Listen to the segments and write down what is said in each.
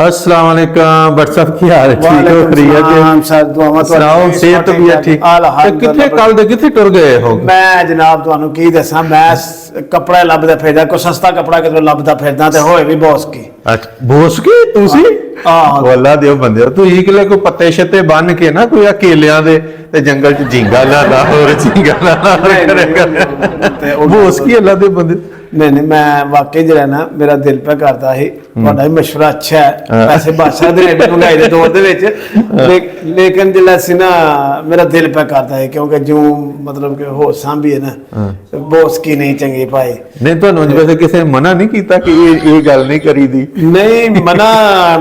अस्सलाम वालेकुम भट्ट साहब की हाल है? ठीक हो? खैरियत है? सुनाओ सेहत तबीयत ठीक? किथे कल दे किथे टुर गए हो? मैं जनाब तुहानू की दसां, मैं कपड़ा लभदा फिरदा, कोई सस्ता कपड़ा किधरों लभदा फिरदा ते होए भी बॉस की। अच्छा बोस की तुसी? हां वल्ला दियो बंदे तू इकले को पत्ते शत्ते बन के ना कोई अकेलियां दे ते जंगल च झींगा लाना और झींगा लाना ते बोस की अल्लाह दे बंदे। नहीं नहीं मैं वाकई जो है ना मेरा दिल पे करता है ਤੁਹਾਡਾ ਮਸ਼ਵਰਾ अच्छा है पैसे बादशाह दे रेट महंगाई दे दौर दे विच लेकिन जिला सी ना मेरा दिल पे करता है क्योंकि जो मतलब कि हो सांभी है ना बॉस की नहीं चंगी पाई नहीं ਤੁਹਾਨੂੰ ਵੈਸੇ ਕਿਸੇ ਮਨਾ ਨਹੀਂ ਕੀਤਾ ਕਿ ਇਹ ਗੱਲ ਨਹੀਂ ਕਰੀਦੀ? नहीं मना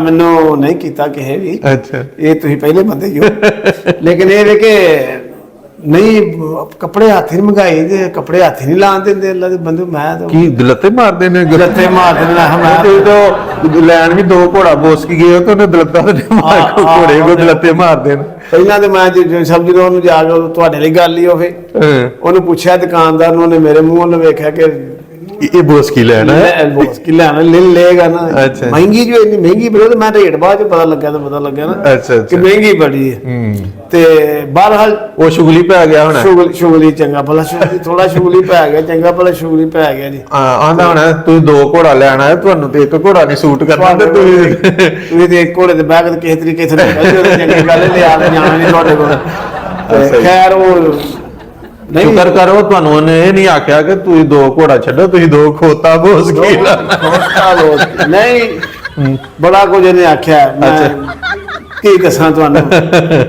मैनू नहीं कीता किसे भी। अच्छा ये तुसीं पहले बंदे ही हो लेकिन ये वे कि नहीं कपड़े हाथ नहीं मंगाई दे कपड़े हाथ नहीं लान देंदे अल्लाह दे बंदे। मैं तो की दलते मारते ने गलते मार देना मैं तो लैन भी दो घोड़ा बोस की गए तो दलता घोड़े को दलते मार देन। ਪਹਿਲਾਂ ਤੇ ਮੈਂ ਸਬਜ਼ੀ ਨੂੰ ਉਹਨੂੰ ਜਾ ਕੇ ਤੁਹਾਡੇ ਲਈ ਗੱਲ ਹੀ ਹੋਵੇ ਉਹਨੂੰ ਪੁੱਛਿਆ ਦੁਕਾਨਦਾਰ ਨੂੰ, ਉਹਨੇ ਮੇਰੇ ਮੂੰਹ ਵੱਲ ਵੇਖਿਆ ਕਿ ये बोस की लेना है बोस की लेना ले लेगा ना। अच्छा महंगी जो इतनी महंगी बड़ी मैं रेट बाद पता लगा तो पता लगा ना अच्छा कि महंगी बड़ी है ते बहरहाल वो शुगली पै गया होना शुगली चंगा भला शुगली थोड़ा शुगली पै गया चंगा भला शुगली पै गया जी। आंदा होना तू दो घोड़ा लेना है ਤੁਹਾਨੂੰ ਤੇ ਇੱਕ ਘੋੜਾ ਨਹੀਂ ਸੂਟ ਕਰਦਾ ਤੇ ਤੂੰ ਤੇ ਇੱਕ ਘੋੜੇ ਤੇ ਬੈਠ ਕੇ ਕਿਸੇ ਤਰੀਕੇ ਸੇ ਨਿਕਲ ਚੰਗੀ ਗੱਲ ਲਿਆ ਜਾਣਾ ਨਹੀਂ ਤੁਹਾਡੇ ਕੋਲ। ਖੈਰ ਉਹ शुक्र करो ਤੁਹਾਨੂੰ ਉਹਨੇ ਇਹ ਨਹੀਂ ਆਖਿਆ ਕਿ ਤੁਸੀਂ ਦੋ ਘੋੜਾ ਛੱਡੋ ਤੁਸੀਂ ਦੋ ਖੋਤਾ ਬੋਸ ਕੀ ਨਹੀਂ ਬੜਾ ਕੁਝ ਇਹਨੇ ਆਖਿਆ। ਮੈਂ ਕੀ ਦੱਸਾਂ ਤੁਹਾਨੂੰ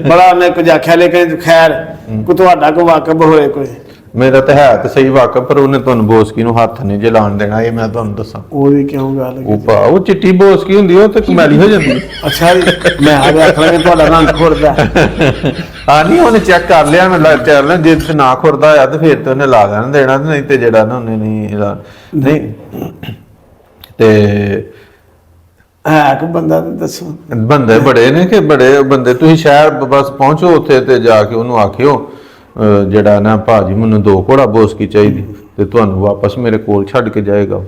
ਬੜਾ ਮੈਂ ਕੁਝ ਆਖਿਆ ਲੇਕਿਨ ਖੈਰ ਕੋ ਤੁਹਾਡਾ ਕੋ ਵਾਕਬ ਹੋਏ ਕੋਈ ਮੇਰਾ ਤਾਂ ਹੈ ਤੇ ਸਹੀ ਵਾਕਬ ਪਰ ਉਹਨੇ ਤੁਹਾਨੂੰ ਬੋਸਕੀ ਨੂੰ ਹੱਥ ਨਹੀਂ ਜੇ ਲਾਣ ਦੇਣਾ ਇਹ ਮੈਂ ਤੁਹਾਨੂੰ ਦੱਸਾਂ। ਉਹਦੀ ਕਿਉਂ ਗੱਲ ਉਹ ਚਿੱਟੀ ਬੋਸਕੀ ਹੁੰਦੀ ਉਹ ਤੇ ਕਮੈਲੀ ਹੋ ਜਾਂਦੀ। ਅੱਛਾ ਜੀ ਮੈਂ ਆ ਗਿਆ ਆਖਣਾ ਕਿ ਤੁਹਾਡਾ ਰੰਗ ਖੁਰਦਾ ਆ ਨਹੀਂ ਉਹਨੇ ਚੈੱਕ ਕਰ ਲਿਆ ਮੈਂ ਚੱਲ ਲਿਆ ਜੇ ਨਾ ਖੁਰਦਾ ਆ ਤੇ ਫਿਰ ਤੇ ਉਹਨੇ ਲਾ ਦੇਣਾ ਨਹੀਂ ਤੇ ਜਿਹੜਾ ਨਾ ਉਹਨੇ ਨਹੀਂ ਤੇ ਹੈ ਕੋ ਬੰਦਾ ਦੱਸੋ। ਬੰਦੇ ਬੜੇ ਨੇ ਕਿ ਬੜੇ ਬੰਦੇ ਤੁਸੀਂ ਸ਼ਹਿਰ ਬਸ ਪਹੁੰਚੋ ਉੱਥੇ ਤੇ ਜਾ ਕੇ ਉਹਨੂੰ ਆਖਿਓ ਜਿਹੜਾ ਨਾ ਭਾਜੀ ਮੈਨੂੰ ਦੋ ਘੋੜਾ ਬੋਸਕੀ ਚਾਹੀਦੀ ਤੇ ਤੁਹਾਨੂੰ ਵਾਪਸ ਮੇਰੇ ਕੋਲ ਛੱਡ ਕੇ ਜਾਏਗਾ।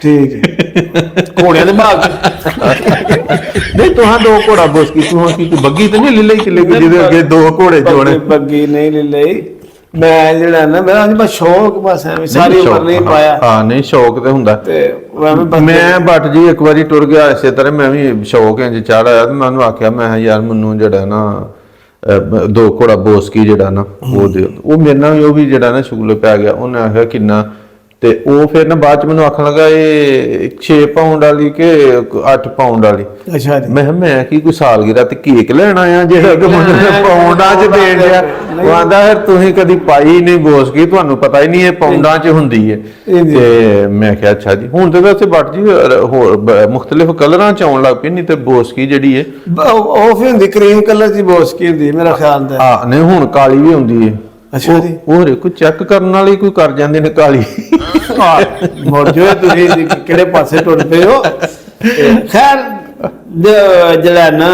ਠੀਕ ਹੈ ਘੋੜਿਆਂ ਦੇ ਬਾਗ ਨਹੀਂ ਤੁਹਾਂ ਦੋ ਘੋੜਾ ਬੋਸਕੀ ਤੁਹਾਂ ਕੀ ਬੱਗੀ ਤੇ ਨਹੀਂ ਲੈ ਲਈ ਕਿ ਜਿਹਦੇ ਅੱਗੇ ਦੋ ਘੋੜੇ ਜੋੜੇ ਬੱਗੀ ਨਹੀਂ ਲੈ ਲਈ ਮੈਂ ਜਿਹੜਾ ਨਾ ਮੇਰਾ ਬਸ ਸ਼ੌਕ ਬਸ ਐਵੇਂ ਸਾਰੀ ਉਮਰ ਨਹੀਂ ਪਾਇਆ। ਹਾਂ ਨਹੀਂ ਸ਼ੌਕ ਤੇ ਹੁੰਦਾ ਤੇ ਮੈਂ ਬੱਟ ਜੀ ਇੱਕ ਵਾਰੀ ਟੁਰ ਗਿਆ ਇਸੇ ਤਰ੍ਹਾਂ ਮੈਂ ਵੀ ਸ਼ੌਕ ਇੰਜ ਚੜ ਆਇਆ ਤੇ ਮੈਂ ਉਹਨੂੰ ਆਖਿਆ ਮੈਂ ਯਾਰ ਮੈਨੂੰ ਜਿਹੜਾ ਨਾ ਦੋ ਘੋੜਾ ਬੋਸਕੀ ਜਿਹੜਾ ਨਾ ਉਹ ਦੇ ਉਹ ਮੇਰੇ ਨਾਲ ਉਹ ਵੀ ਜਿਹੜਾ ਨਾ ਸ਼ੁਗਲ ਪੈ ਗਿਆ। ਉਹਨੇ ਆਖਿਆ ਕਿੰਨਾ ਤੇ ਉਹ ਫਿਰ ਨਾ ਬਾਅਦ ਚ ਮੈਨੂੰ ਆਖਣ ਲੱਗਾ ਇਹ 6 ਪਾਉਂਡ ਵਾਲੀ ਕਿ 8 ਪਾਉਂਡ ਵਾਲੀ। ਅੱਛਾ ਜੀ ਮੈਂ ਕੀ ਕੋਈ ਸਾਲਗਿਰਾ ਤੇ ਕੇਕ ਲੈਣਾ ਆ ਜਿਹੜਾ ਕਿ ਮੈਨੂੰ ਪਾਉਂਡਾਂ ਚ ਦੇਣ ਡਿਆ। ਉਹ ਆਂਦਾ ਫਿਰ ਤੁਸੀਂ ਕਦੀ ਪਾਈ ਨਹੀਂ ਬੋਸਕੀ ਤੁਹਾਨੂੰ ਪਤਾ ਹੀ ਨਹੀਂ ਇਹ ਪਾਉਂਡਾਂ ਚ ਹੁੰਦੀ ਹੈ। ਤੇ ਮੈਂ ਕਿਹਾ ਅੱਛਾ ਜੀ ਹੁਣ ਤੇ ਵੈਸੇ ਬੱਟ ਜੀ ਹੋਰ ਮੁxtਲਿਫ ਕਲਰਾਂ ਚ ਆਉਣ ਲੱਗ ਪਈ ਨਹੀਂ ਤੇ ਬੋਸਕੀ ਜਿਹੜੀ ਹੈ ਉਹ ਵੀ ਹੁੰਦੀ ਕਰੀਮ ਕਲਰ ਦੀ ਬੋਸਕੀ ਹੁੰਦੀ ਮੇਰਾ ਖਿਆਲ ਦਾ। ਹਾਂ ਨਹੀਂ ਹੁਣ ਕਾਲੀ ਵੀ ਹੁੰਦੀ ਹੈ। ਅੱਛਾ ਜੀ ਹੋਰ ਕੋਈ ਚੈੱਕ ਕਰਨ ਵਾਲੀ ਕੋਈ ਕਰ ਜਾਂਦੇ ਨੇ ਕਾਲੀ ਮੁੜ ਜੋ ਤੁਸੀਂ ਕਿਹੜੇ ਪਾਸੇ ਟੁੱਟ ਪਏ ਹੋ। ਖੈਰ ਜਿਹੜਾ ਨਾ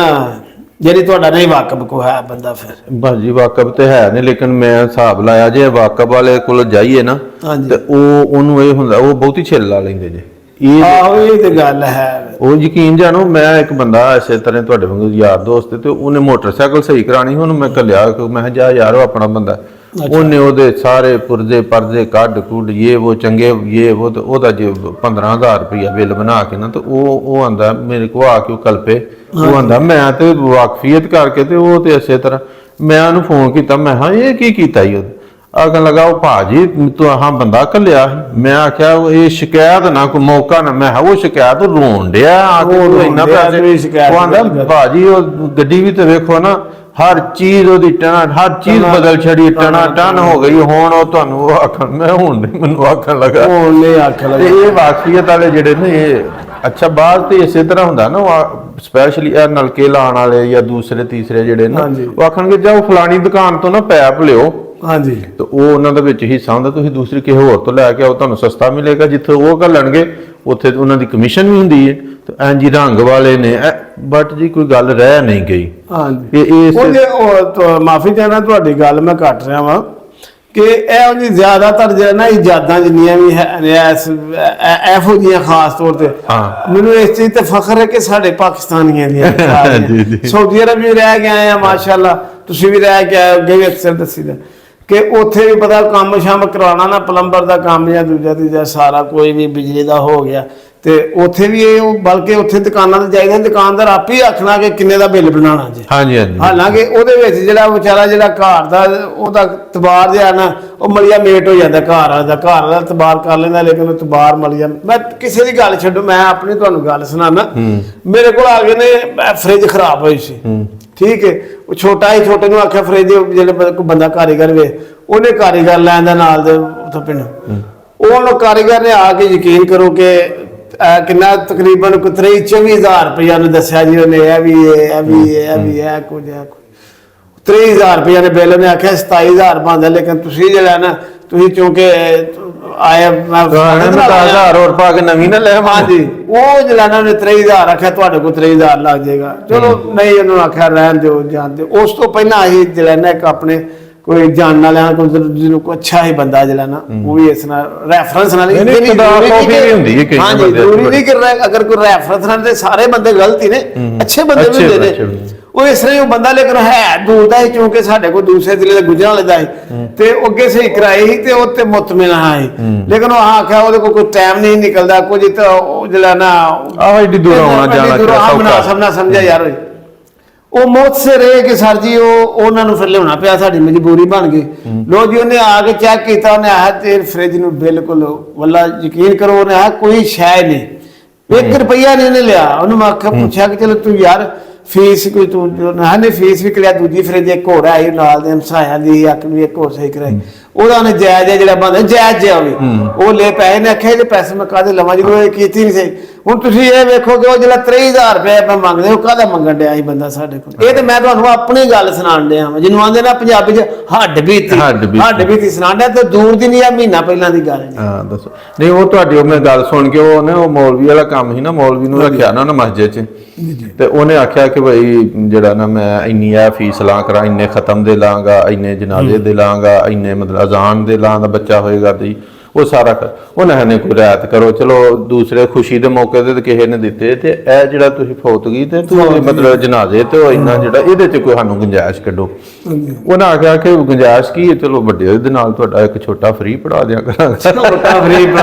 ਜਿਹੜੀ ਤੁਹਾਡਾ ਨਹੀਂ ਵਾਕਬ ਕੋ ਹੈ ਬੰਦਾ ਫਿਰ ਬਾਜੀ ਵਾਕਬ ਤੇ ਹੈ ਨਹੀਂ ਲੇਕਿਨ ਮੈਂ ਹਿਸਾਬ ਲਾਇਆ ਜੇ ਵਾਕਬ ਵਾਲੇ ਕੋਲ ਜਾਈਏ ਨਾ ਤੇ ਉਹਨੂੰ ਇਹ ਹੁੰਦਾ ਉਹ ਬਹੁਤੀ ਛਿੱਲ ਲਾ ਲੈਂਦੇ ਜੇ। ਇਹ ਤੇ ਗੱਲ ਹੈ ਉਹ ਯਕੀਨ ਜਾਣੋ ਮੈਂ ਇੱਕ ਬੰਦਾ ਇਸੇ ਤਰ੍ਹਾਂ ਤੁਹਾਡੇ ਵਾਂਗੂ ਯਾਰ ਦੋਸਤ ਤੇ ਉਹਨੇ ਮੋਟਰਸਾਈਕਲ ਸਹੀ ਕਰਾਣੀ ਉਹਨੂੰ ਮੈਂ ਘੱਲਿਆ ਮੈਂ ਜਾ ਯਾਰ ਉਹ ਆਪਣਾ ਬੰਦਾ ਉਹਨੇ ਉਹਦੇ ਸਾਰੇ ਪੁਰਜ਼ੇ ਪਰਦੇ ਕੱਢ ਕੁੱਢ ਉਹ ਚੰਗੇ ਉਹ ਤੇ ਉਹਦਾ ਜੇ 15,000 ਰੁਪਇਆ ਬਿੱਲ ਬਣਾ ਕੇ ਨਾ ਤੇ ਉਹ ਆਂਦਾ ਮੇਰੇ ਕੋਲ ਆ ਕੇ ਉਹ ਕਲਪੇ ਉਹ ਆਂਦਾ ਮੈਂ ਤੇ ਵਾਕਫੀਅਤ ਕਰਕੇ ਤੇ ਉਹ ਤੇ ਇਸੇ ਤਰ੍ਹਾਂ ਮੈਂ ਉਹਨੂੰ ਫੋਨ ਕੀਤਾ ਮੈਂ ਹਾਂ ਇਹ ਕੀ ਕੀਤਾ ਹੀ ਉਹ ਆਖਣ ਲੱਗਾ ਉਹ ਭਾਜੀ ਤੂੰ ਆਹ ਬੰਦਾ ਘੱਲਿਆ ਮੈਂ ਆਖਿਆ ਇਹ ਸ਼ਿਕਾਇਤ ਨਾ ਕੋਈ ਮੌਕਾ ਨਾ ਮੈਂ ਉਹ ਸ਼ਿਕਾਇਤ ਰੋਣ ਡਿਆ ਆ ਕੇ ਇੰਨਾ ਪੈਸੇ ਉਹ ਆਂਦਾ ਭਾਜੀ ਉਹ ਗੱਡੀ ਵੀ ਤੇ ਵੇਖੋ ਨਾ ਹਰ ਚੀਜ਼ ਉਹਦੀ ਹਰ ਚੀਜ਼ ਬਦਲ ਛੜੀ ਟਨ ਹੋ ਗਈ ਹੁਣ ਉਹ ਤੁਹਾਨੂੰ ਆਖਣ ਮੈਂ ਹੁਣ ਮੈਨੂੰ ਆਖਣ ਲੱਗਾ ਇਹ ਵਾਕਫੀਅਤ ਵਾਲੇ ਜਿਹੜੇ ਨੇ ਇਹ ਅੱਛਾ ਬਾਹਰ ਤੇ ਇਸੇ ਤਰ੍ਹਾਂ ਹੁੰਦਾ ਨਾ ਉਹ ਸਪੈਸ਼ਲੀ ਇਹ ਨਲਕੇ ਲਾਉਣ ਵਾਲੇ ਜਾਂ ਦੂਸਰੇ ਤੀਸਰੇ ਜਿਹੜੇ ਨਾ ਉਹ ਆਖਣਗੇ ਜਾਓ ਫਲਾਣੀ ਦੁਕਾਨ ਤੋਂ ਨਾ ਪੈਪ ਲਿਓ। ਹਾਂਜੀ ਤੇ ਉਹ ਉਹਨਾਂ ਦੇ ਵਿੱਚ ਹਿੱਸਾ ਹੁੰਦਾ ਤੁਸੀਂ ਦੂਸਰੀ ਕਿਸੇ ਹੋਰ ਤੋਂ ਲੈ ਕੇ ਆਓ ਤੁਹਾਨੂੰ ਸਸਤਾ ਮਿਲੇਗਾ ਜਿੱਥੇ ਉਹ ਘੱਲਣਗੇ ਉੱਥੇ ਉਹਨਾਂ ਦੀ ਕਮਿਸ਼ਨ ਵੀ ਹੁੰਦੀ ਹੈ ਤੇ ਇੰਜ ਹੀ ਰੰਗ ਵਾਲੇ ਨੇ ਬਟ ਜੀ ਕੋਈ ਗੱਲ ਰਹਿ ਨਹੀਂ ਗਈ। ਹਾਂਜੀ ਇਹ ਮਾਫੀ ਚਾਹਨਾ ਤੁਹਾਡੀ ਗੱਲ ਮੈਂ ਕੱਟ ਰਿਹਾ ਵਾਂ ਕਿ ਇਹੋ ਜਿਹੀ ਜ਼ਿਆਦਾਤਰ ਜਿਹੜਾ ਨਾ ਇਜਾਦਾਂ ਜਿੰਨੀਆਂ ਵੀ ਹੈ ਨੇ ਇਹੋ ਜਿਹੀਆਂ ਖਾਸ ਤੌਰ ਤੇ ਮੈਨੂੰ ਇਸ ਚੀਜ਼ ਤੇ ਫਖਰ ਹੈ ਕਿ ਸਾਡੇ ਪਾਕਿਸਤਾਨੀਆਂ ਦੀਆਂ ਸਾਊਦੀ ਅਰਬ ਵੀ ਰਹਿ ਕੇ ਆਏ ਆ ਮਾਸ਼ਾਅੱਲਾ, ਤੁਸੀਂ ਵੀ ਰਹਿ ਕੇ ਆਏ ਅੱਗੇ ਵੀ ਅਕਸਰ ਦੱਸੀਦਾ ਕਿ ਉੱਥੇ ਵੀ ਪਤਾ ਕੰਮ ਸ਼ਾਮ ਕਰਾਉਣਾ ਨਾ, ਪਲੰਬਰ ਦਾ ਕੰਮ ਜਾਂ ਦੂਜਾ ਤੀਜਾ ਸਾਰਾ ਕੋਈ ਵੀ ਬਿਜਲੀ ਦਾ ਹੋ ਗਿਆ, ਤੇ ਉੱਥੇ ਵੀ ਇਹ ਬਲਕਿ ਉੱਥੇ ਦੁਕਾਨਾਂ ਤੇ ਜਾਈਦਾ, ਦੁਕਾਨਦਾਰ ਆਪੇ ਹੀ ਆਖਣਾ ਕਿ ਕਿੰਨੇ ਦਾ ਬਿੱਲ ਬਣਾਉਣਾ ਜੀ। ਹਾਂਜੀ ਹਾਂਜੀ। ਹਾਲਾਂਕਿ ਉਹਦੇ ਵਿੱਚ ਜਿਹੜਾ ਵਿਚਾਰਾ ਜਿਹੜਾ ਘਰ ਦਾ ਉਹਦਾ ਤਬਾਰ ਜਿਹਾ ਨਾ ਉਹ ਮਲੀਆ ਮੇਟ ਹੋ ਜਾਂਦਾ, ਘਰ ਦਾ ਤਬਾਰ ਕਰ ਲੈਂਦਾ, ਲੇਕਿਨ ਉਹ ਤਬਾਰ ਮਲੀਆ। ਮੈਂ ਕਿਸੇ ਦੀ ਗੱਲ ਛੱਡੋ, ਮੈਂ ਆਪਣੀ ਤੁਹਾਨੂੰ ਗੱਲ ਸੁਣਾਣਾ। ਮੇਰੇ ਕੋਲ ਆ ਗਏ ਨੇ, ਫ੍ਰਿਜ ਖਰਾਬ ਹੋਈ ਸੀ, ਠੀਕ ਹੈ, ਉਹ ਛੋਟੇ ਨੂੰ ਆਖਿਆ ਫ੍ਰਿਜ ਜਿਹੜੇ ਕੋਈ ਬੰਦਾ ਕਾਰੀਗਰ ਵੇ, ਉਹਨੇ ਕਾਰੀਗਰ ਲੈਣ ਦਾ ਨਾਲ ਦੇ ਉੱਥੋਂ ਪਿੰਡ, ਉਹਨੂੰ ਕਾਰੀਗਰ ਨੇ ਆ ਕੇ ਯਕੀਨ ਕਰੋ ਕਿ ਕਿੰਨਾ ਤਕਰੀਬਨ 23-24 ਰੁਪਇਆ ਨੂੰ ਦੱਸਿਆ ਜੀ ਉਹਨੇ, ਇਹ ਵੀ ਕੁਝ 23,000 ਰੁਪਇਆ ਨੇ ਬਿੱਲ, ਨੇ ਆਖਿਆ 27,000 ਬਣਦਾ, ਲੇਕਿਨ ਤੁਸੀਂ ਜਿਹੜਾ ਨਾ ਤੁਸੀਂ ਕਿਉਂਕਿ ਆਇਆ 10,000 ਹੋਰ ਪਾ ਕੇ ਨਵੀਂ ਨਾ ਲੈ। ਹਾਂਜੀ, ਉਹ ਜਿਹੜਾ ਨਾ ਉਹਨੇ 23,000 ਆਖਿਆ ਤੁਹਾਡੇ ਕੋਲ 23,000 ਲੱਗ ਜਾਏਗਾ। ਚਲੋ ਨਹੀਂ, ਉਹਨੂੰ ਆਖਿਆ ਰਹਿਣ ਦਿਓ, ਜਾਣ ਦਿਓ। ਉਸ ਤੋਂ ਪਹਿਲਾਂ ਅਸੀਂ ਜਿਹੜਾ ਨਾ ਇੱਕ ਆਪਣੇ ਕੋਈ ਜਾਣਨ ਵਾਲਿਆਂ ਕੋਈ ਜਿਹਨੂੰ ਕੋਈ ਅੱਛਾ ਹੀ ਬੰਦਾ ਜਿਹੜਾ ਨਾ ਉਹ ਵੀ ਇਸ ਨਾਲ ਰੈਫਰੈਂਸ ਨਾਲ ਹੁੰਦੀ ਹੈ ਕਈ। ਹਾਂਜੀ, ਜ਼ਰੂਰੀ ਨਹੀਂ ਕਿ ਅਗਰ ਕੋਈ ਰੈਫਰੈਂਸ ਨਾਲ ਤੇ ਸਾਰੇ ਬੰਦੇ ਗਲਤ ਹੀ ਨੇ, ਅੱਛੇ ਬੰਦੇ ਵੀ ਹੁੰਦੇ ਨੇ। ਉਹ ਇਸ ਤਰ੍ਹਾਂ ਉਹ ਬੰਦਾ ਲੇਕਿਨ ਹੈ ਦੂਰ ਦਾ ਹੀ, ਕਿਉਂਕਿ ਸਾਡੇ ਕੋਲ ਦੂਸਰੇ ਜ਼ਿਲ੍ਹੇ ਦਾ ਗੁਜਰਾਂ ਵਾਲੇ ਦਾ ਸੀ, ਤੇ ਅੱਗੇ ਸਹੀ ਕਰਾਈ ਸੀ ਤੇ ਉਹ ਤੇ ਮੁਤਮਿਨ ਸੀ, ਲੇਕਿਨ ਉਹ ਆਖਿਆ ਉਹਦੇ ਕੋਲ ਕੋਈ ਟਾਈਮ ਨਹੀਂ ਨਿਕਲਦਾ ਕੁਝ, ਤਾਂ ਉਹ ਜਿਹੜਾ ਨਾ ਆਹ ਏਡੀ ਦੂਰ ਆਉਣਾ ਜਾਣਾ ਸਮਝਾ ਸਮਝਿਆ ਯਾਰ। ਉਹ ਮੌਤ ਸੇ ਰਹੇ ਕਿ ਸਰ ਜੀ ਉਹਨਾਂ ਨੂੰ ਫਿਰ ਲਿਆਉਣਾ ਪਿਆ, ਸਾਡੀ ਮਜਬੂਰੀ ਬਣ ਗਈ। ਲੋ ਜੀ, ਉਹਨੇ ਆ ਕੇ ਚੈੱਕ ਕੀਤਾ, ਉਹਨੇ ਆਹ ਤੇ ਫ੍ਰਿਜ ਨੂੰ ਬਿਲਕੁਲ ਵੱਲਾ ਯਕੀਨ ਕਰੋ, ਉਹਨੇ ਆਹ ਕੋਈ ਸ਼ੈ ਨਹੀਂ, 1 ਰੁਪਈਆ ਨਹੀਂ ਉਹਨੇ ਲਿਆ। ਉਹਨੂੰ ਮੈਂ ਆਖਿਆ ਪੁੱਛਿਆ ਕਿ ਚਲੋ ਤੂੰ ਯਾਰ ਫੀਸ ਕੋਈ ਤੂੰ ਨੇ ਫੀਸ ਵੀ ਕਰਿਆ, ਦੂਜੀ ਫ੍ਰਿਜ ਇੱਕ ਹੋਰ ਆਈ ਨਾਲ ਦੇ ਹਮਸਾਇਆ ਦੀ ਅੱਖ ਨੂੰ ਇੱਕ ਹੋਰ ਸਹੀ ਕਰਾਈ, ਉਹਦਾ ਉਹਨੇ ਜਾਇਜ਼ ਜਿਹੜਾ ਬੰਦਾ ਜਾਇਜ਼ ਜਿਹਾ ਹੋਵੇ ਉਹ ਲੈ ਪੈਸੇ ਨੇ ਆਖਿਆ ਇਹਦੇ ਪੈਸੇ ਮੈਂ ਕਾਹਦੇ ਲਵਾਂ ਜਦੋਂ ਇਹ ਕੀਤੀ ਨਹੀਂ ਸਹੀ। ਹੁਣ ਤੁਸੀਂ ਇਹ ਵੇਖੋ ਕਿ ਉਹ ਜਿਹੜਾ 23,000 ਰੁਪਏ ਆਪਾਂ ਮੰਗਦੇ ਉਹ ਕਾਹਦਾ ਮੰਗਣ ਡਿਆ ਸੀ ਬੰਦਾ ਸਾਡੇ ਕੋਲ। ਇਹ ਤੇ ਮੈਂ ਤੁਹਾਨੂੰ ਆਪਣੀ ਗੱਲ ਸੁਣਾਉਣ ਡਿਆ ਵਾਂ, ਜਿਹਨੂੰ ਆਂਦੇ ਨਾ ਪੰਜਾਬੀ ਚ ਹੱਡ ਬੀਤੀ ਸੁਣਾਉਣ ਡਿਆ, ਤੇ ਦੂਰ ਦੀ ਨਹੀਂ ਆ, ਮਹੀਨਾ ਪਹਿਲਾਂ ਦੀ ਗੱਲ। ਹਾਂ ਦੱਸੋ। ਨਹੀਂ, ਉਹ ਤੁਹਾਡੀ ਮੈਂ ਗੱਲ ਸੁਣ ਕੇ ਉਹ ਮੌਲਵੀ ਵਾਲਾ ਕੰਮ ਸੀ ਨਾ, ਮੌਲਵੀ ਨੂੰ ਰੱਖਿਆ ਨਾ ਮਸਜਿਦ ਚ, ਤੇ ਉਹਨੇ ਆਖਿਆ ਕਿ ਭਾਈ ਜਿਹੜਾ ਨਾ ਮੈਂ ਇੰਨੀ ਆ ਫੀਸ ਲਾਂ ਕਰਾਂ, ਇੰਨੇ ਖਤਮ ਦੇ ਲਾਂਗਾ, ਇੰਨੇ ਜਨਾਜ਼ੇ ਦੇ ਲਾਂਗਾ, ਇੰਨੇ ਮਤਲਬ ਅਜ਼ਾਨ ਦੇ ਲਾਂ ਦਾ ਬੱਚਾ ਹੋਏਗਾ ਤੇ ਉਹ ਸਾਰਾ ਉਹਨਾਂ ਨੇ ਕੋਈ ਰਿਆਇਤ ਕਰੋ। ਚਲੋ ਦੂਸਰੇ ਖੁਸ਼ੀ ਦੇ ਮੌਕੇ ਤੇ ਕਿਸੇ ਨੇ ਦਿੱਤੇ, ਤੇ ਇਹ ਜਿਹੜਾ ਤੁਸੀਂ ਫੌਤਗੀ ਤੇ ਮਤਲਬ ਜਨਾਜ਼ੇ ਤੇ ਇੰਨਾ ਜਿਹੜਾ ਇਹਦੇ ਚ ਕੋਈ ਸਾਨੂੰ ਗੁੰਜਾਇਸ਼ ਕੱਢੋ। ਉਹਨਾਂ ਆਖਿਆ ਕਿ ਗੁੰਜਾਇਸ਼ ਕੀ ਹੈ, ਚਲੋ ਵੱਡੇ ਦੇ ਨਾਲ ਤੁਹਾਡਾ ਇੱਕ ਛੋਟਾ ਫ੍ਰੀ ਪੜਾ ਦਿਆ ਕਰਾਂਗੇ।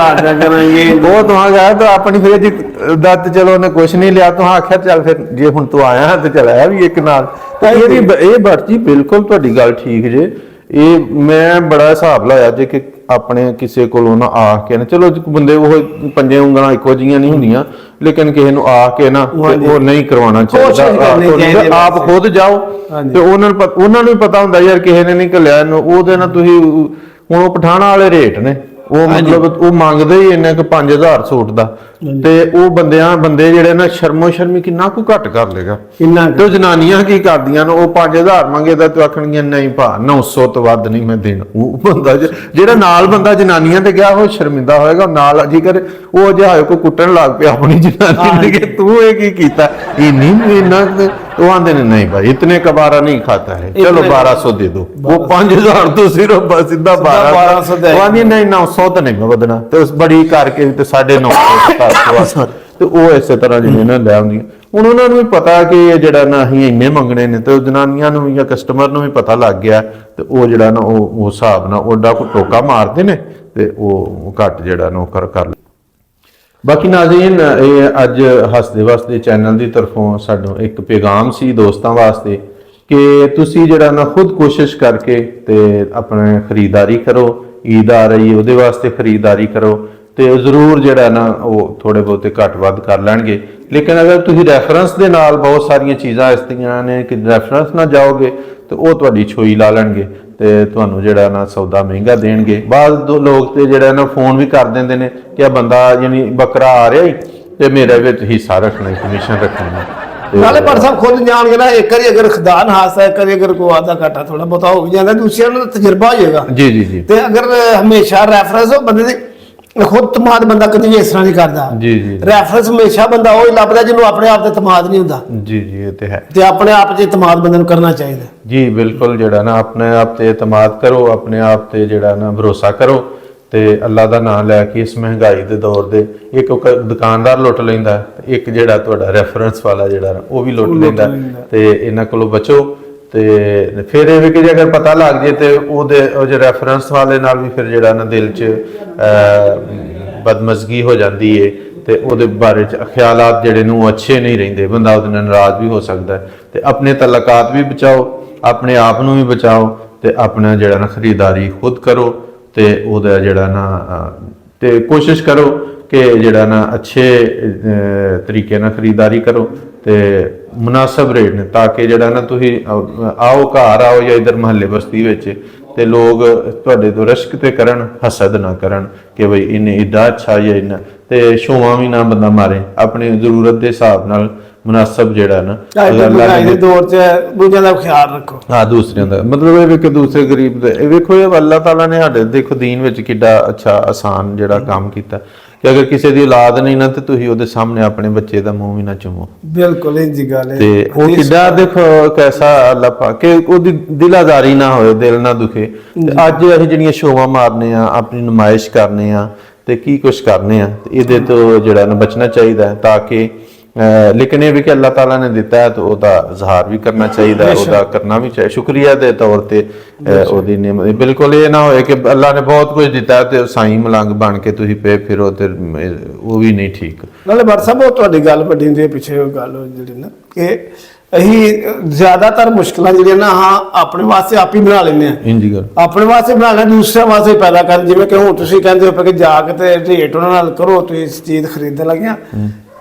ਉਹ ਤੁਹਾਂ ਗਿਆ ਤਾਂ ਆਪਣੀ ਫ੍ਰਿਜ ਦਾ ਤੇ ਚਲੋ ਉਹਨੇ ਕੁਛ ਨਹੀਂ ਲਿਆ, ਤੁਹਾਂ ਆਖਿਆ ਚੱਲ ਫਿਰ ਜੇ ਹੁਣ ਤੂੰ ਆਇਆ ਤੇ ਚੱਲ ਆਇਆ ਵੀ ਇੱਕ ਨਾਲ। ਇਹ ਬੱਚੀ ਬਿਲਕੁਲ ਤੁਹਾਡੀ ਗੱਲ ਠੀਕ ਜੇ। ਇਹ ਮੈਂ ਬੜਾ ਹਿਸਾਬ ਲਾਇਆ ਜੇ ਕਿ ਆਪਣੇ ਕਿਸੇ ਕੋਲੋਂ ਨਾ ਆ ਕੇ ਨਾ, ਚਲੋ ਬੰਦੇ ਉਹ ਪੰਜੇ ਉਂਗਲਾਂ ਇੱਕੋ ਜਿਹੀਆਂ ਨਹੀਂ ਹੁੰਦੀਆਂ, ਲੇਕਿਨ ਕਿਸੇ ਨੂੰ ਆ ਕੇ ਨਾ ਉਹ ਨਹੀਂ ਕਰਵਾਉਣਾ ਚਾਹੀਦਾ। ਆਪ ਖੁਦ ਜਾਓ ਤੇ ਉਹਨਾਂ ਨੂੰ ਵੀ ਪਤਾ ਹੁੰਦਾ ਯਾਰ ਕਿਸੇ ਨੇ ਨਹੀਂ ਘੱਲਿਆ ਇਹਨੂੰ, ਉਹਦੇ ਨਾਲ ਤੁਸੀਂ ਹੁਣ ਉਹ ਪਠਾਣਾ ਵਾਲੇ ਰੇਟ ਨੇ, ਉਹ ਮਤਲਬ ਉਹ ਮੰਗਦੇ ਹੀ ਇੰਨੇ ਕੁ 5,000 ਸੂਟ ਦਾ, ਤੇ ਉਹ ਬੰਦੇ ਜਿਹੜੇ ਨਾ ਸ਼ਰਮੋ ਸ਼ਰਮੀ ਕਿੰਨਾ ਕੁ ਘੱਟ ਕਰ ਲੇਗਾ। ਤੇ ਜਨਾਨੀਆਂ ਕੀ ਕਰਦੀਆਂ ਨੇ, ਉਹ 5,000 ਮੰਗੇ ਤਾਂ ਤੂੰ ਆਖਣਗੀਆਂ ਨਹੀਂ ਭਾ 900 ਤੋਂ ਵੱਧ ਨਹੀਂ ਮੈਂ ਦੇਣਾ। ਉਹ ਬੰਦਾ ਜਿਹੜਾ ਨਾਲ ਬੰਦਾ ਜਨਾਨੀਆਂ ਤੇ ਗਿਆ ਉਹ ਸ਼ਰਮਿੰਦਾ ਹੋਏਗਾ, ਨਾਲ ਜੇਕਰ ਉਹ ਜਿਹਾ ਕੋ ਕੁੱਟਣ ਲੱਗ ਪਿਆ ਆਪਣੀ ਜਨਾਨੀ ਨੇ, ਤੂੰ ਇਹ ਕੀ ਕੀਤਾ, ਇਹ ਨਹੀਂ ਇੰਨਾ। ਉਹ ਆਂਦੇ ਨੇ ਨਹੀਂ ਭਾਈ ਇਤਨੇ ਕਬਾਰਾ ਨਹੀਂ खाता है, चलो 1200 दे दो। वो 5,000 तो सिर्फ सीधा 1200 नहीं 900 तो नहीं बदना, तो बड़ी करके 950 ਤੇ ਉਹ ਇਸੇ ਤਰ੍ਹਾਂ ਜਿਹਨੇ ਨਾ ਲੈ ਆਉਂਦੀਆਂ। ਹੁਣ ਉਹਨਾਂ ਨੂੰ ਵੀ ਪਤਾ ਕਿ ਇਹ ਜਿਹੜਾ ਨਾ ਅਸੀਂ ਇੰਨੇ ਮੰਗਣੇ ਨੇ, ਤੇ ਜਨਾਨੀਆਂ ਨੂੰ ਜਾਂ ਕਸਟਮਰ ਨੂੰ ਵੀ ਪਤਾ ਲੱਗ ਗਿਆ, ਤੇ ਉਹ ਜਿਹੜਾ ਨਾ ਉਹ ਹਿਸਾਬ ਨਾਲ ਉਹਦਾ ਕੋਈ ਟੋਕਾ ਮਾਰਦੇ ਨੇ, ਤੇ ਉਹ ਘੱਟ ਜਿਹੜਾ ਨਾ ਉਹ ਕਰ। ਬਾਕੀ ਨਾਜ਼ਰੀਨ, ਇਹ ਅੱਜ ਹੱਸਦੇ ਵਸਦੇ ਚੈਨਲ ਦੀ ਤਰਫੋਂ ਸਾਨੂੰ ਇੱਕ ਪੈਗਾਮ ਸੀ ਦੋਸਤਾਂ ਵਾਸਤੇ ਕਿ ਤੁਸੀਂ ਜਿਹੜਾ ਨਾ ਖੁਦ ਕੋਸ਼ਿਸ਼ ਕਰਕੇ ਤੇ ਆਪਣੇ ਖਰੀਦਦਾਰੀ ਕਰੋ। ਈਦ ਆ ਰਹੀ ਹੈ, ਉਹਦੇ ਵਾਸਤੇ ਖਰੀਦਦਾਰੀ ਕਰੋ, ਤੇ ਜ਼ਰੂਰ ਜਿਹੜਾ ਨਾ ਉਹ ਥੋੜੇ ਬਹੁਤੇ ਘੱਟ ਵੱਧ ਕਰ ਲੈਣਗੇ। ਲੇਕਿਨ ਅਗਰ ਤੁਸੀਂ ਰੈਫਰੈਂਸ ਦੇ ਨਾਲ ਬਹੁਤ ਸਾਰੀਆਂ ਚੀਜ਼ਾਂ ਇਸ ਤਰ੍ਹਾਂ ਨੇ ਕਿ ਰੈਫਰੈਂਸ ਨਾਲ ਜਾਓਗੇ ਤੇ ਉਹ ਤੁਹਾਡੀ ਛੋਈ ਲਾ ਲੈਣਗੇ, ਤੇ ਤੁਹਾਨੂੰ ਜਿਹੜਾ ਨਾ ਸੌਦਾ ਮਹਿੰਗਾ ਦੇਣਗੇ। ਬਾਅਦ ਲੋਕ ਤੇ ਜਿਹੜਾ ਨਾ ਫੋਨ ਵੀ ਕਰ ਦਿੰਦੇ ਨੇ ਕਿ ਆ ਬੰਦਾ ਯਾਨੀ ਬੱਕਰਾ ਆ ਰਿਹਾ ਤੇ ਮੇਰੇ ਵਿੱਚ ਹਿੱਸਾ ਰੱਖਣਾ, ਕਮਿਸ਼ਨ ਰੱਖਣੀ। ਨਾਲੇ ਪਰ ਸਾਹਿਬ ਖੁਦ ਜਾਣ ਕੇ ਨਾ ਇੱਕ ਵਾਰੀ ਅਗਰ ਖੁਦਾ ਨਾ ਹਾਸਾ, ਇੱਕ ਵਾਰੀ ਅਗਰ ਕੋਈ ਆਦਾ ਘਾਟਾ ਥੋੜਾ ਬਹੁਤਾ ਹੋ ਵੀ ਜਾਂਦਾ, ਦੂਸਰਿਆਂ ਨੂੰ ਤਜਰਬਾ ਹੋ ਜਾਏਗਾ। ਜੀ ਜੀ ਜੀ। ਤੇ ਅਗਰ ਹਮੇਸ਼ਾ ਰੈਫਰੈਂਸ ਉਹ ਬੰਦੇ ਦੇ ਖੁਦ ਤਮਾਦ ਬੰਦਾ ਕਦੀ ਵੀ ਇਸ ਤਰ੍ਹਾਂ ਨਹੀਂ ਕਰਦਾ। ਜੀ ਜੀ ਰੈਫਰੈਂਸ ਹਮੇਸ਼ਾ ਬੰਦਾ ਉਹ ਹੀ ਲੱਭਦਾ ਜਿਹਨੂੰ ਆਪਣੇ ਆਪ ਤੇ ਤਮਾਦ ਨਹੀਂ ਹੁੰਦਾ, ਜੀ ਜੀ ਇਹ ਤੇ ਹੈ ਤੇ ਆਪਣੇ ਆਪ 'ਚ ਤਮਾਦ ਬੰਦੇ ਨੂੰ ਕਰਨਾ ਚਾਹੀਦਾ। ਜੀ ਬਿਲਕੁਲ, ਜਿਹੜਾ ਨਾ ਆਪਣੇ ਆਪ ਤੇ ਇਤਮਾਦ ਕਰੋ, ਆਪਣੇ ਆਪ ਤੇ ਜਿਹੜਾ ਨਾ ਭਰੋਸਾ ਕਰੋ, ਤੇ ਅੱਲਾ ਦਾ ਨਾਮ ਲੈ ਕੇ ਇਸ ਮਹਿੰਗਾਈ ਦੇ ਦੌਰ ਦੇ ਇੱਕ ਦੁਕਾਨਦਾਰ ਲੁੱਟ ਲੈਂਦਾ, ਇੱਕ ਜਿਹੜਾ ਤੁਹਾਡਾ ਰੈਫਰੈਂਸ ਵਾਲਾ ਜਿਹੜਾ ਨਾ ਉਹ ਵੀ ਲੁੱਟ ਲੈਂਦਾ, ਤੇ ਇਹਨਾਂ ਕੋਲੋਂ ਬਚੋ। ਤੇ ਫਿਰ ਇਹ ਵੀ ਕਿ ਜੇ ਅਗਰ ਪਤਾ ਲੱਗ ਜੇ ਤੇ ਉਹ ਜੇ ਰੈਫਰੈਂਸ ਵਾਲੇ ਨਾਲ ਵੀ ਫਿਰ ਜਿਹੜਾ ਨਾ ਦਿਲ 'ਚ ਬਦਮਜ਼ਗੀ ਹੋ ਜਾਂਦੀ ਏ, ਤੇ ਉਹਦੇ ਬਾਰੇ ਚ ਖਿਆਲਾਤ ਜਿਹੜੇ ਨੂੰ ਅੱਛੇ ਨਹੀਂ ਰਹਿੰਦੇ, ਬੰਦਾ ਉਹਦੇ ਨਾਲ ਨਾਰਾਜ਼ ਵੀ ਹੋ ਸਕਦਾ ਹੈ। ਤੇ ਆਪਣੇ ਤਲਕਾਤ ਵੀ ਬਚਾਓ, ਆਪਣੇ ਆਪ ਨੂੰ ਵੀ ਬਚਾਓ, ਤੇ ਆਪਣਾ ਜਿਹੜਾ ਨਾ ਖਰੀਦਦਾਰੀ ਖੁਦ ਕਰੋ, ਤੇ ਉਹਦਾ ਜਿਹੜਾ ਨਾ ਤੇ ਕੋਸ਼ਿਸ਼ ਕਰੋ ਕਿ ਜਿਹੜਾ ਨਾ ਅੱਛੇ ਤਰੀਕੇ ਨਾਲ ਖਰੀਦਦਾਰੀ ਕਰੋ ਤੇ ਮੁਨਾਸਬ ਰੇਟ ਨੇ, ਤਾਂ ਕਿ ਜਿਹੜਾ ਨਾ ਤੁਸੀਂ ਆਓ ਘਰ ਆਓ ਜਾਂ ਇਧਰ ਮਹੱਲੇ ਬਸਤੀ ਵਿੱਚ ਤੇ ਲੋਕ ਤੁਹਾਡੇ ਤੋਂ ਰਸ਼ਕ ਤੇ ਕਰਨ, ਹਸਦ ਨਾ ਕਰਨ ਕਿ ਬਈ ਇਹਨੇ ਏਡਾ ਅੱਛਾ ਜਾਂ ਇਹਨਾਂ, ਤੇ ਸ਼ੋਆਂ ਵੀ ਨਾ ਬੰਦਾ ਮਾਰੇ, ਆਪਣੀ ਜ਼ਰੂਰਤ ਦੇ ਹਿਸਾਬ ਨਾਲ ਮੁਨਾਸਬ ਜਿਹੜਾ ਨਾ ਮਹਿੰਗਾਈ ਦੇ ਦੌਰ 'ਚ ਦੂਜਿਆਂ ਦਾ ਖਿਆਲ ਰੱਖੋ। ਹਾਂ, ਦੂਸਰਿਆਂ ਦਾ ਮਤਲਬ ਇਹ ਵੀ ਕਿ ਦੂਸਰੇ ਗਰੀਬ ਦੇ ਇਹ ਵੇਖੋ, ਇਹ ਅੱਲਾਹ ਤਾਲਾ ਨੇ ਸਾਡੇ ਦੇਖੋ ਦੀਨ ਵਿੱਚ ਕਿੱਡਾ ਅੱਛਾ ਆਸਾਨ ਜਿਹੜਾ ਕੰਮ ਕੀਤਾ ਕਿ ਅਗਰ ਕਿਸੇ ਦੀ ਔਲਾਦ ਨਹੀਂ ਨਾ ਤੇ ਤੁਸੀਂ ਉਹਦੇ ਸਾਹਮਣੇ ਆਪਣੇ ਬੱਚੇ ਦਾ ਮੂੰਹ ਵੀ ਨਾ ਚੁੰਮੋ। ਬਿਲਕੁਲ ਇਹ ਜੀ ਗੱਲ ਹੈ। ਤੇ ਉਹ ਕਿੱਡਾ ਦੇਖੋ ਕੈਸਾ ਅੱਲਾਹ ਪਾਕ ਕਿ ਉਹਦੀ ਦਿਲਾਜ਼ਾਰੀ ਨਾ ਹੋਏ, ਦਿਲ ਨਾ ਦੁਖੇ। ਤੇ ਅੱਜ ਅਸੀਂ ਜਿਹੜੀਆਂ ਸ਼ੋਆਂ ਮਾਰਨੇ ਆ, ਆਪਣੀ ਨੁਮਾਇਸ਼ ਕਰਨੇ ਆ ਤੇ ਕੀ ਕੁਛ ਕਰਨੇ ਆ, ਇਹਦੇ ਤੋਂ ਜਿਹੜਾ ਨਾ ਬਚਣਾ ਚਾਹੀਦਾ ਹੈ, ਤਾਂ ਕਿ ਲੇਕਿਨ ਇਹ ਵੀ ਕਿ ਅੱਲਾਹ ਤਾਲਾ ਨੇ ਦਿੱਤਾ ਹੈ ਤਾਂ ਉਹਦਾ ਇਜ਼ਹਾਰ ਵੀ ਕਰਨਾ ਚਾਹੀਦਾ, ਉਹਦਾ ਕਰਨਾ ਵੀ ਚਾਹੀਦਾ, ਸ਼ੁਕਰੀਆ ਦੇ ਤੌਰ ਤੇ ਉਹਦੀ ਨਿਮਤ। ਬਿਲਕੁਲ ਇਹ ਨਾ ਹੋਏ ਕਿ ਅੱਲਾਹ ਨੇ ਬਹੁਤ ਕੁਝ ਦਿੱਤਾ ਤੇ ਸਾਈਂ ਮਲੰਗ ਬਣ ਕੇ ਤੁਸੀਂ ਪਏ ਫਿਰੋ, ਤੇ ਉਹ ਵੀ ਨਹੀਂ ਠੀਕ। ਨਾਲੇ ਵਟਸਐਪ ਉਹ ਤੁਹਾਡੀ ਗੱਲ ਵੱਡੀ ਹੁੰਦੀ ਹੈ, ਪਿੱਛੇ ਉਹ ਗੱਲ ਜਿਹੜੀ ਨਾ ਕਿ ਅਸੀਂ ਜ਼ਿਆਦਾਤਰ ਮੁਸ਼ਕਲਾਂ ਜਿਹੜੀਆਂ ਨਾ ਆਪਣੇ ਵਾਸਤੇ ਆਪ ਹੀ ਬਣਾ ਲੈਂਦੇ ਆ। ਇੰਜੀ ਗੱਲ ਆਪਣੇ ਵਾਸਤੇ ਬਣਾ ਲੈ, ਦੂਸਰਿਆਂ ਵਾਸਤੇ ਪੈਦਾ ਕਰ। ਜਿਵੇਂ ਕਿ ਹੁਣ ਤੁਸੀਂ ਕਹਿੰਦੇ ਹੋ ਕਿ ਜਾ ਕੇ ਤੇ ਰੇਟ ਉਹਨਾਂ ਨਾਲ ਕਰੋ, ਤੁਸੀਂ ਚੀਜ਼ ਖਰੀਦਣ ਲੱਗਿਆ।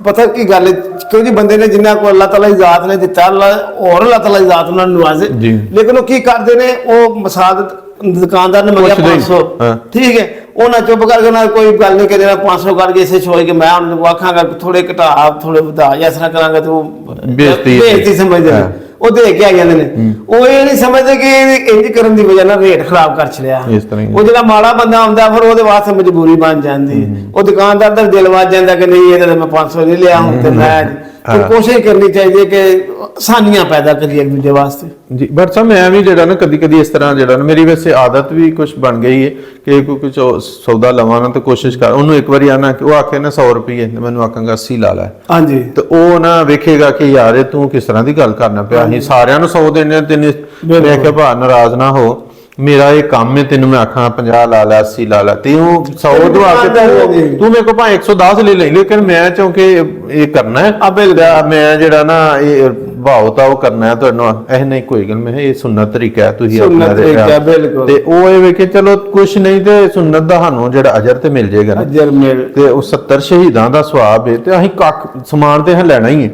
ਪਤਾ ਕੀ ਗੱਲ, ਕਿਉਂਕਿ ਬੰਦੇ ਨੇ ਜਿੰਨਾ ਕੋ ਅੱਲਾਹ ਤਾਲਾ ਇਜਾਜ਼ਤ ਨੇ ਦਿੱਤਾ, ਅੱਲਾਹ ਤਾਲਾ ਇਜਾਜ਼ਤ ਉਹਨਾਂ ਨੂੰ ਨਵਾਜ਼ੇ। ਲੇਕਿਨ ਉਹ ਕੀ ਕਰਦੇ ਨੇ, ਉਹ ਮਸਾਦ ਦੁਕਾਨਦਾਰ ਨੇ ਮੰਗਿਆ 500, ਠੀਕ ਹੈ, ਉਹਨਾਂ ਚੁੱਪ ਕਰਕੇ ਉਹਨਾਂ ਕੋਈ ਗੱਲ ਨਹੀਂ ਕਰੇ, 500 ਕਰਕੇ ਇਸੇ ਛੋੜ ਕੇ ਮੈਂ ਉਹਨੂੰ ਆਖਾਂਗਾ ਥੋੜੇ ਘਟਾ ਥੋੜੇ ਵਧਾ, ਜਾਂ ਇਸ ਤਰ੍ਹਾਂ ਕਰਾਂਗਾ ਤੇ ਉਹ ਬੇਇੱਜ਼ਤੀ ਸਮਝਦੇ ਨੇ, ਉਹ ਦੇ ਕੇ ਆ ਜਾਂਦੇ ਨੇ। ਉਹ ਇਹ ਨਹੀਂ ਸਮਝਦੇ ਕਿ ਇੰਜ ਕਰਨ ਦੀ ਵਜ੍ਹਾ ਨਾਲ ਰੇਟ ਖਰਾਬ ਕਰ ਛੜਿਆ। ਉਹ ਜਿਹੜਾ ਮਾੜਾ ਬੰਦਾ ਆਉਂਦਾ ਫਿਰ ਉਹਦੇ ਵਾਸਤੇ ਮਜਬੂਰੀ ਬਣ ਜਾਂਦੀ, ਉਹ ਦੁਕਾਨਦਾਰ ਦਾ ਦਿਲ ਵੱਜ ਜਾਂਦਾ ਕਿ ਨਹੀਂ ਇਹਦਾ ਮੈਂ 500 ਨਹੀਂ ਲਿਆ, ਹੁਣ ਤੇ ਮੈਂ ਕੋਸ਼ਿਸ਼ ਕਰਨੀ ਚਾਹੀਦੀ ਹੈ ਕਿ ਆਸਾਨੀਆਂ ਪੈਦਾ ਕਰੀਏ ਇੱਕ ਦੂਜੇ ਵਾਸਤੇ। ਜੀ ਬਟ ਸਾ ਮੈਂ ਵੀ ਜਿਹੜਾ ਨਾ ਕਦੀ ਕਦੀ ਇਸ ਤਰ੍ਹਾਂ ਜਿਹੜਾ ਨਾ ਮੇਰੀ ਵੈਸੇ ਆਦਤ ਵੀ ਕੁਝ ਬਣ ਗਈ ਹੈ ਕਿ ਕੋਈ ਕੁਝ ਸੌਦਾ ਲਵਾਂ ਨਾ ਤੇ ਕੋਸ਼ਿਸ਼ ਕਰ, ਉਹਨੂੰ ਇੱਕ ਵਾਰੀ ਆਣਾ ਕਿ ਉਹ ਆਖੇ ਨਾ 100 ਰੁਪਏ ਤੇ ਮੈਨੂੰ ਆਖਾਂਗਾ 80 ਲਾ ਲੈ। ਹਾਂਜੀ, ਤੇ ਉਹ ਨਾ ਵੇਖੇਗਾ ਕਿ ਯਾਰ ਇਹ ਤੂੰ ਕਿਸ ਤਰ੍ਹਾਂ ਦੀ ਗੱਲ ਕਰਨਾ ਪਿਆ, ਅਸੀਂ ਸਾਰਿਆਂ ਨੂੰ 100 ਦੇਣੇ ਤੈਨੂੰ। ਮੈਂ ਕਿਹਾ ਭਾ ਨਾਰਾਜ਼ ਨਾ ਹੋ, ਮੇਰਾ ਇਹ ਕੰਮ ਹੈ, ਤੈਨੂੰ ਮੈਂ ਆਖਾਂ 50 ਲਾ ਲੈ 80 ਲਾ ਲੈ, ਤੈਨੂੰ 100 ਦਵਾ ਕੇ ਤੂੰ ਮੇਰੇ ਕੋਲ ਭਾਵੇਂ 110 ਲੈ ਲੈ, ਲੇਕਿਨ ਮੈਂ ਚੌਂਕੇ ਇਹ ਕਰਨਾ ਹੈ, ਮੈਂ ਜਿਹੜਾ ਨਾ ਇਹ ਭਾਵ ਤਾਂ ਉਹ ਕਰਨਾ ਹੈ ਤੁਹਾਨੂੰ। ਇਹ ਨਹੀਂ ਕੋਈ ਗੱਲ, ਮੈਂ ਇਹ ਸੁਨਨਤ ਤਰੀਕਾ ਹੈ, ਤੁਸੀਂ ਆਪਣਾ ਤੇ ਉਹ ਇਹ ਵੇਖੇ ਚਲੋ ਕੁਛ ਨਹੀਂ ਤੇ ਸੁਨਨਤ ਦਾ ਸਾਨੂੰ ਜਿਹੜਾ ਅਜਰ ਤੇ ਮਿਲ ਜਾਏਗਾ ਨਾ, ਤੇ ਉਹ 70 ਸ਼ਹੀਦਾਂ ਦਾ ਸਵਾਬ ਹੈ, ਤੇ ਅਸੀਂ ਕੱਖ ਸਮਾਨ ਤੇ ਲੈਣਾ ਹੀ ਹੈ।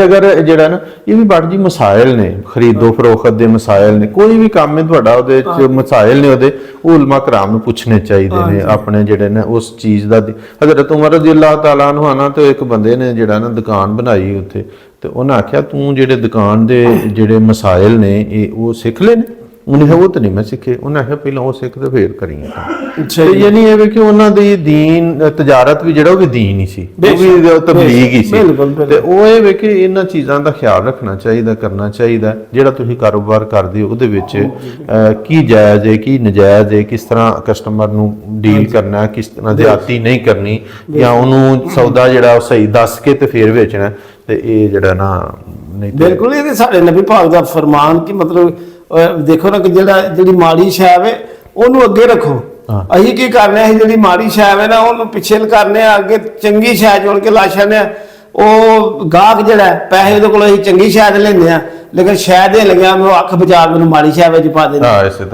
ਅਗਰ ਜਿਹੜਾ ਨਾ ਇਹ ਵੀ ਬੜ ਜੀ ਮਸਾਇਲ ਨੇ, ਖਰੀਦੋ ਫਰੋਖਤ ਦੇ ਮਸਾਇਲ ਨੇ, ਕੋਈ ਵੀ ਕੰਮ ਹੈ ਤੁਹਾਡਾ ਉਹਦੇ ਚ ਮਸਾਇਲ ਨੇ, ਉਹਦੇ ਉਲਮਾ ਕਰਾਮ ਨੂੰ ਪੁੱਛਣੇ ਚਾਹੀਦੇ ਨੇ ਆਪਣੇ ਜਿਹੜੇ ਨੇ ਉਸ ਚੀਜ਼ ਦਾ। ਹਜ਼ਰਤ ਉਮਰ ਰਜ਼ੀ ਅੱਲਾਹ ਤਾਲਾ ਨੂੰ ਆਣਾ ਤੇ ਇੱਕ ਬੰਦੇ ਨੇ ਜਿਹੜਾ ਨਾ ਦੁਕਾਨ ਬਣਾਈ ਉੱਥੇ, ਤੇ ਉਹਨਾਂ ਆਖਿਆ ਤੂੰ ਜਿਹੜੇ ਦੁਕਾਨ ਦੇ ਜਿਹੜੇ ਮਸਾਇਲ ਨੇ ਇਹ ਉਹ ਸਿੱਖ ਲੈ ਨੇ? ਉਹਨੇ ਉਹ ਤਾਂ ਨਹੀਂ ਮੈਂ ਸਿੱਖੇ। ਉਹਨੇ ਆਖਿਆ ਪਹਿਲਾਂ ਉਹ ਸਿੱਖ ਤੇ ਫੇਰ ਕਰੀਏ। ਤੇ ਯਾਨੀ ਇਹ ਵੀ ਕਿ ਉਹਨਾਂ ਦੀ ਦੀਨ ਤਜਾਰਤ ਵੀ ਜਿਹੜਾ ਉਹ ਵੀ ਦੀਨ ਹੀ ਸੀ, ਉਹ ਵੀ ਤਬਲੀਗ ਹੀ ਸੀ। ਤੇ ਉਹ ਇਹ ਵੀ ਕਿ ਇਹਨਾਂ ਚੀਜ਼ਾਂ ਦਾ ਖਿਆਲ ਰੱਖਣਾ ਚਾਹੀਦਾ, ਕਰਨਾ ਚਾਹੀਦਾ। ਜਿਹੜਾ ਤੁਸੀਂ ਕਾਰੋਬਾਰ ਕਰਦੇ ਹੋ ਉਹਦੇ ਵਿੱਚ ਕੀ ਜਾਇਜ਼ ਹੈ, ਕੀ ਨਜਾਇਜ਼ ਹੈ, ਕਿਸ ਤਰ੍ਹਾਂ ਕਸਟਮਰ ਨੂੰ ਡੀਲ ਕਰਨਾ, ਕਿਸ ਤਰ੍ਹਾਂ ਜ਼ਿਆਦਤੀ ਨਹੀਂ ਕਰਨੀ, ਜਾਂ ਉਹਨੂੰ ਸੌਦਾ ਜਿਹੜਾ ਉਹ ਸਹੀ ਦੱਸ ਕੇ ਤੇ ਫੇਰ ਵੇਚਣਾ। ਤੇ ਇਹ ਜਿਹੜਾ ਨਾ ਨਹੀਂ, ਬਿਲਕੁਲ ਇਹ ਸਾਡੇ ਨਬੀ ਪਾਕ ਦਾ ਫਰਮਾਨ ਕਿ ਮਤਲਬ ਦੇਖੋ ਨਾ ਕਿ ਜਿਹੜੀ ਮਾੜੀ ਸ਼ੈ ਹੈ ਉਹਨੂੰ ਅੱਗੇ ਰੱਖੋ। ਅਸੀਂ ਕੀ ਕਰਨੇ ਆ, ਜਿਹੜੀ ਮਾੜੀ ਸ਼ੈ ਹੈ ਨਾ ਉਹਨੂੰ ਪਿੱਛੇ ਕਰਨੇ ਆ, ਅੱਗੇ ਚੰਗੀ ਸ਼ੈ ਚੁਣ ਕੇ ਲਾ ਛੱਡਨੇ ਆ। ਉਹ ਗਾਹਕ ਜਿਹੜਾ ਪੈਸੇ ਉਹਦੇ ਕੋਲ ਅਸੀਂ ਚੰਗੀ ਸ਼ੈ ਦੇ ਲੈਂਦੇ ਆ, ਲੇਕਿਨ ਸ਼ੈ ਦੇ ਲੱਗਿਆ ਮੈਂ ਅੱਖ ਬਚਾ ਮੈਨੂੰ ਮਾੜੀ ਸ਼ੈ ਵਿੱਚ ਪਾ ਦੇ।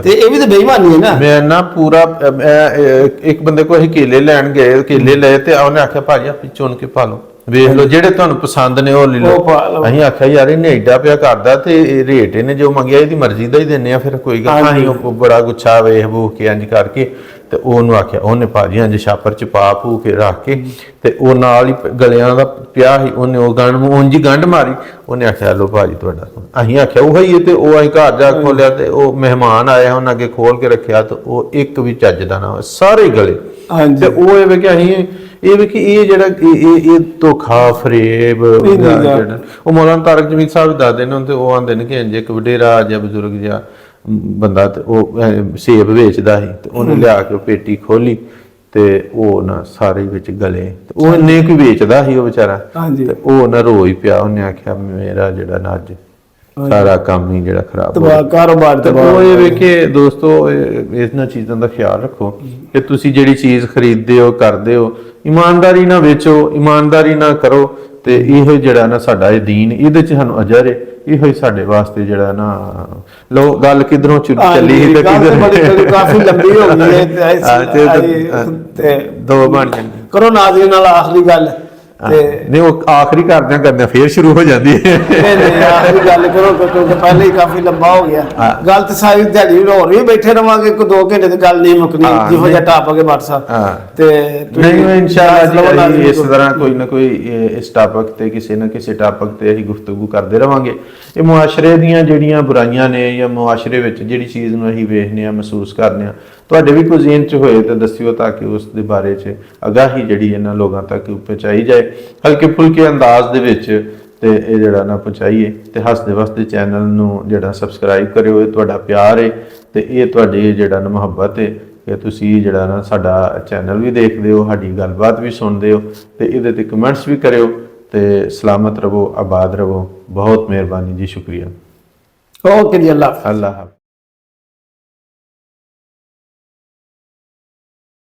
ਤੇ ਇਹ ਵੀ ਤਾਂ ਬੇਈਮਾਨੀ ਹੈ ਨਾ। ਮੈਂ ਨਾ ਪੂਰਾ ਇੱਕ ਬੰਦੇ ਕੋਲ ਅਸੀਂ ਕੇਲੇ ਲੈਣ ਗਏ, ਕੇਲੇ ਲਏ ਤੇ ਉਹਨੇ ਆਖਿਆ ਭਾਜੀ ਆਪ ਚੁਣ ਕੇ ਪਾ ਲਓ, ਵੇਖ ਲਓ ਜਿਹੜੇ ਤੁਹਾਨੂੰ ਪਸੰਦ ਨੇ ਉਹ ਲੈ ਲਓ। ਅਸੀਂ ਆਖਿਆ ਯਾਰ ਇਹਨੇ ਏਡਾ ਪਿਆ ਕਰਦਾ ਤੇ ਰੇਟ ਇਹਨੇ ਜੋ ਮੰਗਿਆ ਇਹਦੀ ਮਰਜ਼ੀ ਦਾ ਹੀ ਦਿੰਨੇ ਆ, ਫਿਰ ਕੋਈ ਗੱਲ ਨਹੀਂ। ਉਹ ਬੜਾ ਗੁੱਛਾ ਵੇਖ ਬੂਖ ਕੇ ਇੰਜ ਕਰਕੇ ਤੇ ਉਹਨੂੰ ਆਖਿਆ, ਉਹਨੇ ਭਾਜੀ ਇੰਜ ਛਾਪਰ ਚ ਪਾ ਪੂ ਕੇ ਰੱਖ ਕੇ ਤੇ ਉਹ ਨਾਲ ਹੀ ਗਲਿਆਂ ਦਾ ਪਿਆ ਸੀ, ਉਹਨੇ ਉਹ ਗੰਢ ਉਂਝ ਹੀ ਗੰਢ ਮਾਰੀ, ਉਹਨੇ ਆਖਿਆ ਲੋ ਭਾਜੀ ਤੁਹਾਡਾ। ਅਸੀਂ ਆਖਿਆ ਉਹ ਹੀ ਤੇ ਉਹ ਅਸੀਂ ਘਰ ਜਾ ਖੋਲਿਆ ਤੇ ਉਹ ਮਹਿਮਾਨ ਆਇਆ, ਉਹਨਾਂ ਅੱਗੇ ਖੋਲ ਕੇ ਰੱਖਿਆ ਤੇ ਉਹ ਇੱਕ ਵੀ ਚੱਜ ਦਾ ਨਾ, ਸਾਰੇ ਗਲੇ। ਹਾਂਜੀ। ਤੇ ਉਹ ਇਹ ਕਿ ਅਸੀਂ ਇਹ ਵੀ ਕਿ ਇਹ ਜਿਹੜਾ ਇਹ ਧੋਖਾ ਫਰੇਬ ਜਿਹੜਾ ਉਹ ਮੌਲਾਨਾ ਤਾਰਕ ਜਮੀਲ ਸਾਹਿਬ ਦੱਸਦੇ ਨੇ, ਤੇ ਉਹ ਆਂਦੇ ਨੇ ਕਿ ਇੰਜ ਇੱਕ ਵਡੇਰਾ ਜਾਂ ਬਜ਼ੁਰਗ ਜਿਹਾ ਬੰਦਾ ਤੇ ਉਹ ਸੇਬ ਵੇਚਦਾ ਸੀ, ਤੇ ਉਹਨੇ ਲਿਆ ਕੇ ਪੇਟੀ ਖੋਲੀ ਤੇ ਉਹ ਨਾ ਸਾਰੇ ਵਿੱਚ ਗਲੇ, ਤੇ ਉਹ ਇੰਨੇ ਕੁ ਵੇਚਦਾ ਸੀ ਉਹ ਵਿਚਾਰਾ, ਤੇ ਉਹ ਨਾ ਰੋ ਹੀ ਪਿਆ। ਉਹਨੇ ਆਖਿਆ ਮੇਰਾ ਜਿਹੜਾ ਨਾ ਅੱਜ ਸਾਰਾ ਕੰਮ ਹੀ ਜਿਹੜਾ ਖਰਾਬ ਹੋ ਗਿਆ, ਕਾਰੋਬਾਰ ਤੇ ਉਹ ਇਹ ਵੇਖੇ ਦੋਸਤੋ, ਇਹਨਾਂ ਚੀਜ਼ਾਂ ਦਾ ਖਿਆਲ ਰੱਖੋ ਕਿ ਤੁਸੀਂ ਜਿਹੜੀ ਚੀਜ਼ ਖਰੀਦਦੇ ਹੋ ਕਰਦੇ ਹੋ, ਇਮਾਨਦਾਰੀ ਨਾਲ ਵੇਚੋ, ਇਮਾਨਦਾਰੀ ਨਾਲ ਕਰੋ, ਤੇ ਇਹੋ ਜਿਹੜਾ ਨਾ ਸਾਡਾ ਇਹ ਦੀਨ, ਇਹਦੇ ਚ ਸਾਨੂੰ ਅਜਰ ਹੈ, ਇਹੋ ਹੀ ਸਾਡੇ ਵਾਸਤੇ ਜਿਹੜਾ ਨਾ ਲੋ ਗੱਲ ਕਿਧਰੋਂ ਚੱਲੀ ਸੀ ਤੇ ਕਾਫੀ ਲੰਬੀ ਹੋ ਗਈ ਹੈ ਤੇ ਦੋ ਬਣ ਜਾਂਦੇ। ਕਰੋ ਨਾਜ਼ਰੀਨ ਨਾਲ ਆਖਰੀ ਗੱਲ, ਤੇ ਨਹੀਂ ਉਹ ਆਖਰੀ ਕਰਦਿਆਂ ਫੇਰ ਸ਼ੁਰੂ ਹੋ ਜਾਂਦੀ ਹੈ। ਨਹੀਂ ਆਖਰੀ ਗੱਲ ਕਰੋ ਕਿਉਂਕਿ ਪਹਿਲੇ ਹੀ ਕਾਫੀ ਲੰਬਾ ਹੋ ਗਿਆ। ਗੱਲ ਤੇ ਸਾਰੀ ਦਿਹਾੜੀ ਹੋਰ ਵੀ ਬੈਠੇ ਰਵਾਂਗੇ, ਕੋਈ 2 ਘੰਟੇ ਤੇ ਗੱਲ ਨਹੀਂ ਮੁੱਕਣੀ, ਜਿਹੋ ਜਿਹਾ ਟਾਪਕ WhatsApp ਤੇ ਨਹੀਂ ਇਨਸ਼ਾਅੱਲਾ ਜੀ ਇਸ ਤਰ੍ਹਾਂ ਕੋਈ ਨਾ ਕੋਈ ਇਸ ਟਾਪਕ ਤੇ ਕਿਸੇ ਨਾ ਕਿਸੇ ਟਾਪਕ ਤੇ ਅਸੀਂ ਗੁਫ਼ਤਗੂ ਕਰਦੇ ਰਵਾਂਗੇ। ਇਹ ਮੁਆਸ਼ਰੇ ਦੀਆਂ ਜਿਹੜੀਆਂ ਬੁਰਾਈਆਂ ਨੇ ਜਾਂ ਮੁਆਸ਼ਰੇ ਵਿੱਚ ਜਿਹੜੀ ਚੀਜ਼ ਨੂੰ ਅਸੀਂ ਵੇਖਦੇ ਹਾਂ, ਮਹਿਸੂਸ ਕਰਦੇ ਹਾਂ, ਤੁਹਾਡੇ ਵੀ ਕੋਈ ਜ਼ਿਹਨ 'ਚ ਹੋਏ ਤਾਂ ਦੱਸਿਓ, ਤਾਂ ਕਿ ਉਸ ਦੇ ਬਾਰੇ 'ਚ ਅਗਾਹੀ ਜਿਹੜੀ ਇਹਨਾਂ ਲੋਕਾਂ ਤੱਕ ਪਹੁੰਚਾਈ ਜਾਏ ਹਲਕੇ ਫੁਲਕੇ ਅੰਦਾਜ਼ ਦੇ ਵਿੱਚ, ਤੇ ਇਹ ਜਿਹੜਾ ਨਾ ਪਹੁੰਚਾਈਏ। ਤੇ ਹੱਸਦੇ ਵਸਦੇ ਚੈਨਲ ਨੂੰ ਜਿਹੜਾ ਸਬਸਕ੍ਰਾਈਬ ਕਰਿਓ, ਇਹ ਤੁਹਾਡਾ ਪਿਆਰ ਹੈ ਤੇ ਇਹ ਤੁਹਾਡੀ ਜਿਹੜਾ ਨਾ ਮੁਹੱਬਤ ਹੈ ਕਿ ਤੁਸੀਂ ਜਿਹੜਾ ਨਾ ਸਾਡਾ ਚੈਨਲ ਵੀ ਦੇਖਦੇ ਹੋ, ਸਾਡੀ ਗੱਲਬਾਤ ਵੀ ਸੁਣਦੇ ਹੋ, ਤੇ ਇਹਦੇ ਤੇ ਕਮੈਂਟਸ ਵੀ ਕਰਿਓ। ਤੇ ਸਲਾਮਤ ਰਵੋ, ਆਬਾਦ ਰਵੋ। ਬਹੁਤ ਮਿਹਰਬਾਨੀ ਜੀ, ਸ਼ੁਕਰੀਆ। ਓਕੇ ਜੀ, ਅੱਲਾ ਹਾਫਿਜ਼।